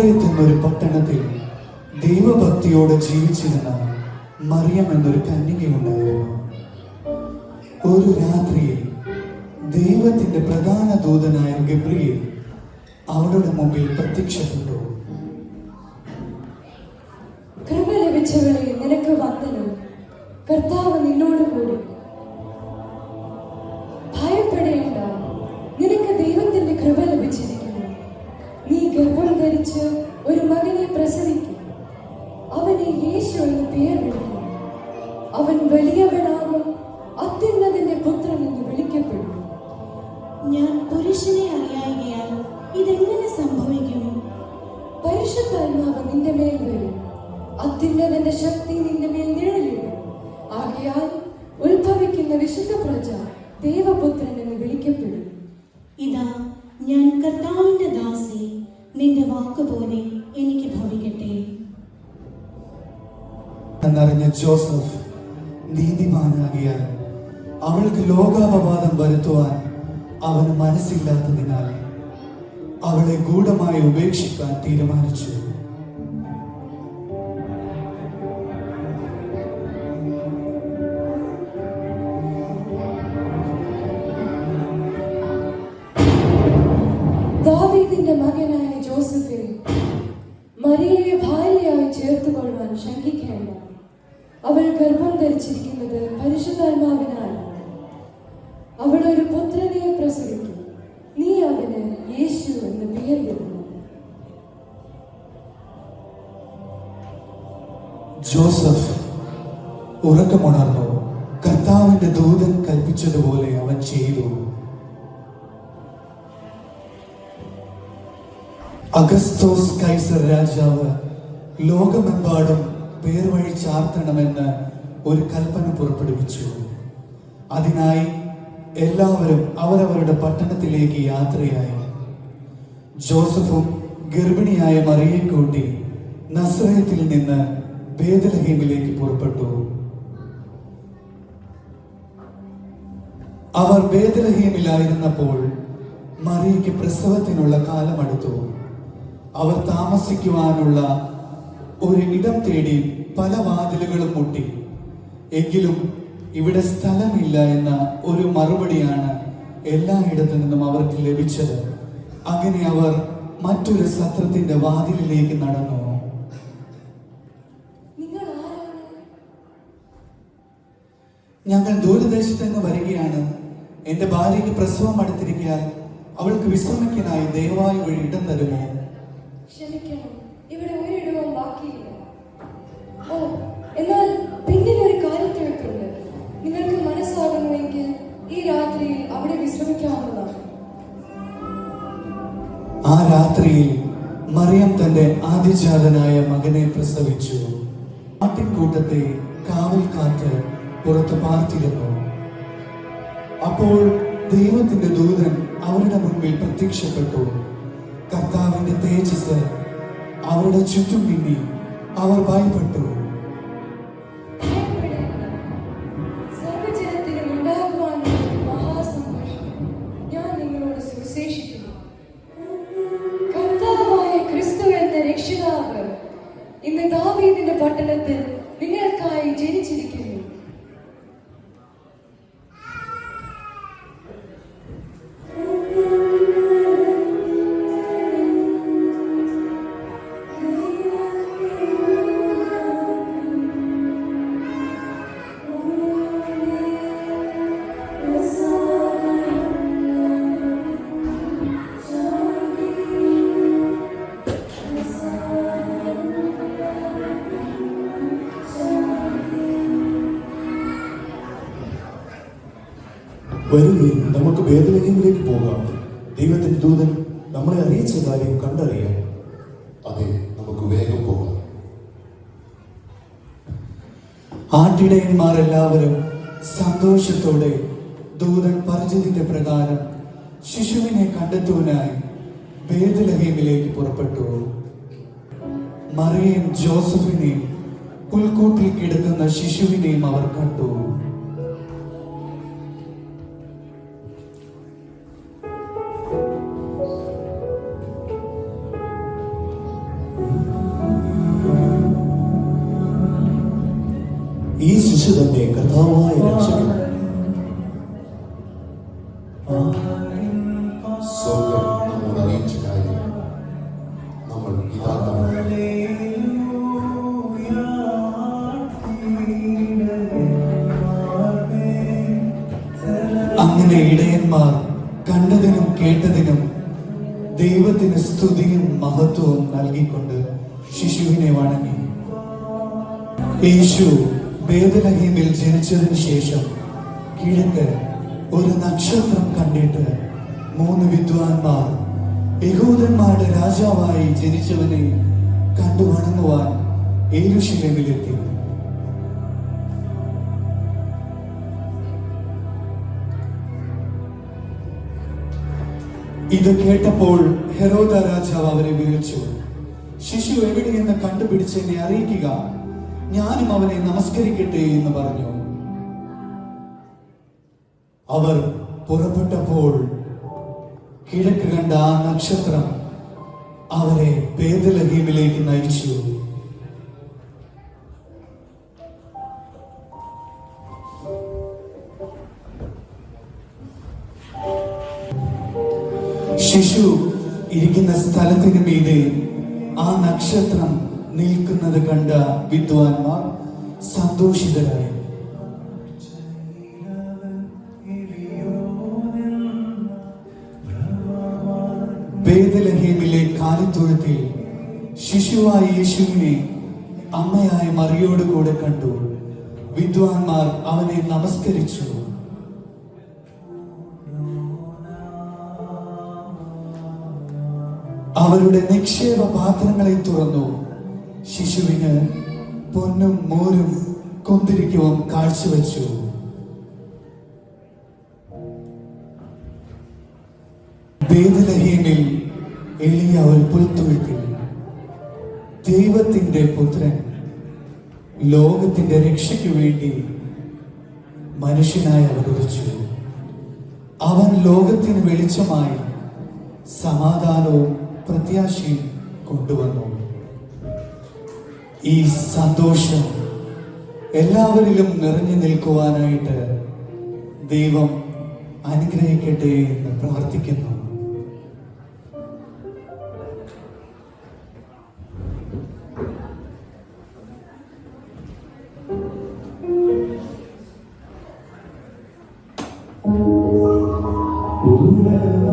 നസറേത്ത് എന്നൊരു പട്ടണത്തിൽ ദൈവഭക്തിയോടെ ജീവിച്ചിരുന്ന മറിയം എന്നൊരു കന്യകയുണ്ടായിരുന്നു. ഒരു രാത്രിയിൽ ദൈവത്തിന്റെ പ്രധാന ദൂതനായ ഗബ്രിയേൽ അവളുടെ മുമ്പിൽ പ്രത്യക്ഷപ്പെട്ടു. കൃപ ലഭിച്ചവളെ, നിനക്ക് വന്ദനം, കർത്താവ് നിന്നോടുകൂടി. ഭയപ്പെടേണ്ട, നിനക്ക് ദൈവത്തിന്റെ കൃപ ലഭിച്ചിരിക്കുന്നു. നീ ഗർഭം ധരിച്ച് ഒരു മകനെ പ്രസവിക്കും. അവനെ യേശു എന്ന് പേർ വിളിക്കും. അവൻ വലിയവനാകും, അത്യുന്നതന്റെ പുത്രൻ എന്ന് വിളിക്കപ്പെടും. ഞാൻ പുരുഷനെ അറിയായികയാൽ ഇതെങ്ങനെ സംഭവിക്കും? പരിശുദ്ധാത്മാവ് നിന്റെ മേൽ വരും, അത്യുന്നതന്റെ ശക്തി നിന്റെ മേൽ നിഴലിടും. ആകയാൽ ഉത്ഭവിക്കുന്ന വിശുദ്ധ പ്രജ ദേവപുത്രൻ എന്ന് വിളിക്കപ്പെടും. ഇതാ, ഞാൻ കർത്താവിന്റെ ദാസി, നിന്റെ വാക്കുപോലെ എനിക്ക് ഭവിക്കട്ടെ. എന്നറിഞ്ഞ ജോസഫ് നീതിമാനാകിയാൽ അവൾക്ക് ലോകാപവാദം വരുത്തുവാൻ അവന് മനസ്സില്ലാത്തതിനാൽ അവളെ ഗൂഢമായി ഉപേക്ഷിക്കാൻ തീരുമാനിച്ചു. ദാവീദിന്റെ മകനായ ജോസഫെ, മറിയയെ ഭാര്യയായി ചേർത്തുകൊള്ളുവാൻ ശങ്കിക്കേണ്ട. അവൾ ഗർഭം ധരിച്ചിരിക്കുന്നത് പരിശുദ്ധാത്മാവിനാണ്. അവൾ ഒരു പുത്രനെ പ്രസവിക്കും. നീ അവന് യേശു എന്ന് പേർ വിടുന്നു. ജോസഫ് ഉറക്കമുണർന്നു. കർത്താവിന്റെ ദൂതൻ കൽപ്പിച്ചതുപോലെ അവൻ ചെയ്തു. അഗസ്തോസ് കൈസർ രാജാവ് ലോകമെമ്പാടും പേർവഴി ചാർത്തണമെന്ന് ഒരു കൽപ്പന പുറപ്പെടുവിച്ചു. അതിനായി എല്ലാവരും അവരവരുടെ പട്ടണത്തിലേക്ക് യാത്രയായി. ജോസഫും ഗർഭിണിയായ മറിയയെ കൂട്ടി നസറേത്തിൽ നിന്ന് ബേത്ലഹേമിലേക്ക് പുറപ്പെട്ടു. അവർ ബേത്ലഹേമിലായിരുന്നപ്പോൾ മറിയയ്ക്ക് പ്രസവത്തിനുള്ള കാലമടുത്തു. അവർ താമസിക്കുവാനുള്ള ഒരു ഇടം തേടി പല വാതിലുകളും മുട്ടി. എങ്കിലും ഇവിടെ സ്ഥലമില്ല എന്ന ഒരു മറുപടിയാണ് എല്ലായിടത്തു നിന്നും അവർക്ക് ലഭിച്ചത്. അങ്ങനെ അവർ മറ്റൊരു സത്രത്തിന്റെ വാതിലിലേക്ക് നടന്നു. ഞങ്ങൾ ദൂരദേശത്ത് നിന്ന് വരികയാണ്. എന്റെ ഭാര്യയ്ക്ക് പ്രസവം അടുത്തിരിക്കാൻ അവൾക്ക് വിശ്രമിക്കാനായി ദയവായി ഒരു ഇടം തരുമോ? ക്ഷമിക്കണം, ഇവിടെ ഒരിടവും ബാക്കിയില്ല. ഓ, എന്നാൽ പിന്നിൽ ഒരു കാര്യത്തിഴക്കുണ്ട്. നിങ്ങൾക്ക് മനസ്സാകുന്നുവെങ്കിൽ ഈ രാത്രിയിൽ അവിടെ വിശ്രമിക്കാവുന്നതാണ്. ആ രാത്രിയിൽ മറിയം തന്റെ ആദ്യജാതനായ മകനെ പ്രസവിച്ചു. ആട്ടിൻകൂട്ടത്തെ കാവൽക്കാറ്റ് പുറത്ത് പാർത്തിരുന്നു. അപ്പോൾ ദൈവത്തിന്റെ ദൂതൻ അവരുടെ മുൻപിൽ പ്രത്യക്ഷപ്പെട്ടു. കർത്താവിന്റെ തേജസ് അവരുടെ ചുറ്റും മിന്നി. അവർ ഭയപ്പെട്ടു. ഞാൻ നിങ്ങളോട് സുവിശേഷിക്കുന്നു. കർത്താവായ ക്രിസ്തു എന്ന രക്ഷിതാവ് ഇന്ന് ദാവീദിന്റെ പട്ടണത്തിൽ നിങ്ങൾക്കായി ജനിച്ചിരിക്കുന്നു. വരുകയും നമുക്ക് ബേത്ലഹേമിലേക്ക് പോകാം. ദൈവത്തിന്റെ ദൂതൻ നമ്മളെ അറിയിച്ച കാര്യം കണ്ടറിയാം. അതെ, നമുക്ക് വേഗം പോകാം. ആട്ടിടയന്മാരെല്ലാവരും സന്തോഷത്തോടെ ദൂതൻ പറഞ്ഞതിന്റെ പ്രകാരം ശിശുവിനെ കണ്ടെത്തുവാനായി ബേത്ലഹേമിലേക്ക് പുറപ്പെട്ടു. മറിയയും ജോസഫിനെയും പുൽക്കൂട്ടിൽ കിടക്കുന്ന ശിശുവിനെയും അവർ കണ്ടു. യേശു തന്നെ കർത്താവായ രക്ഷകൻ. സ്വർഗം നമ്മോട് അറിയിച്ച കാര്യം നമ്മൾ ഇതാ കാണുന്നു. അങ്ങനെ ഇടയന്മാർ കണ്ടതിനും കേട്ടതിനും ദൈവത്തിന് സ്തുതിയും മഹത്വവും നൽകിക്കൊണ്ട് ശിശുവിനെ വണങ്ങി. യേശു ബേത്ലഹേമിൽ ജനിച്ചതിന് ശേഷം കിഴക്ക് ഒരു നക്ഷത്രം കണ്ടിട്ട് 3 വിദ്വാൻമാർ യഹൂദന്മാരുടെ രാജാവായി ജനിച്ചവനെ കണ്ടു വണങ്ങുവാൻ യെരൂശലേമിലെത്തി. ഇത് കേട്ടപ്പോൾ ഹെരോദ രാജാവ് അവരെ വിളിച്ചു, ശിശു എവിടെയെന്ന് കണ്ടുപിടിച്ച് എന്നെ അറിയിക്കുക, ഞാനും അവനെ നമസ്കരിക്കട്ടെ എന്ന് പറഞ്ഞു. അവർ പുറപ്പെട്ടപ്പോൾ കിഴക്ക് കണ്ട ആ നക്ഷത്രം അവരെ ബേത്ലഹേമിലേക്ക് നയിച്ചു. ശിശു ഇരിക്കുന്ന സ്ഥലത്തിന് മീതെ ആ നക്ഷത്രം നിൽക്കുന്നത് കണ്ട വിദ്വാൻമാർ സന്തോഷിതരായി. ബേത്ലഹേമിലെ കാലിത്തൊഴുത്തിൽ ശിശുവായ യേശുവിനെ അമ്മയായ മറിയോട് കൂടെ കണ്ടു. വിദ്വാൻമാർ അവനെ നമസ്കരിച്ചു. അവരുടെ നിക്ഷേപ പാത്രങ്ങളെ തുറന്നു. ശിശുവിന് പൊന്നും മോരും കുന്തിരിക്കവും കാഴ്ചവെച്ചു. ബേത്ലഹേമിൽ എളിയ ഒരു പുൽത്തൊഴുത്തിൽ ദൈവത്തിന്റെ പുത്രൻ ലോകത്തിന്റെ രക്ഷയ്ക്ക് വേണ്ടി മനുഷ്യനായി അവതരിച്ചു. അവൻ ലോകത്തിന് വെളിച്ചമായി സമാധാനവും പ്രത്യാശയും കൊണ്ടുവന്നു. ഈ സന്തോഷം എല്ലാവരിലും നിറഞ്ഞു നിൽക്കുവാനായിട്ട് ദൈവം അനുഗ്രഹിക്കട്ടെ എന്ന് പ്രാർത്ഥിക്കുന്നു. ഉന്നത